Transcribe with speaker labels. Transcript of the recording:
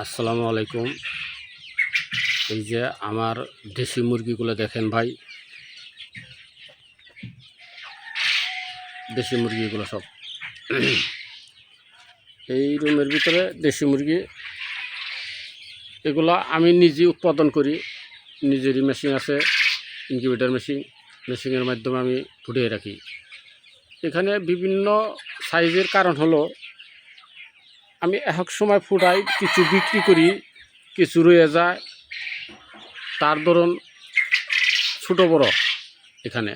Speaker 1: আসসালামু আলাইকুম। এই যে আমার দেশি মুরগিগুলো দেখেন ভাই, দেশি মুরগিগুলো সব এই রুমের ভিতরে দেশি মুরগি। এগুলো আমি নিজে উৎপাদন করি, নিজেরই মেশিন আছে, ইনকিউবেটর মেশিনের মাধ্যমে আমি ফুটিয়ে রাখি। এখানে বিভিন্ন সাইজের কারণ হলো আমি এক সময় ফুটাই, কিছু বিক্রি করি, কিছু রয়ে যায়, তার ধরুন ছোটো বড় এখানে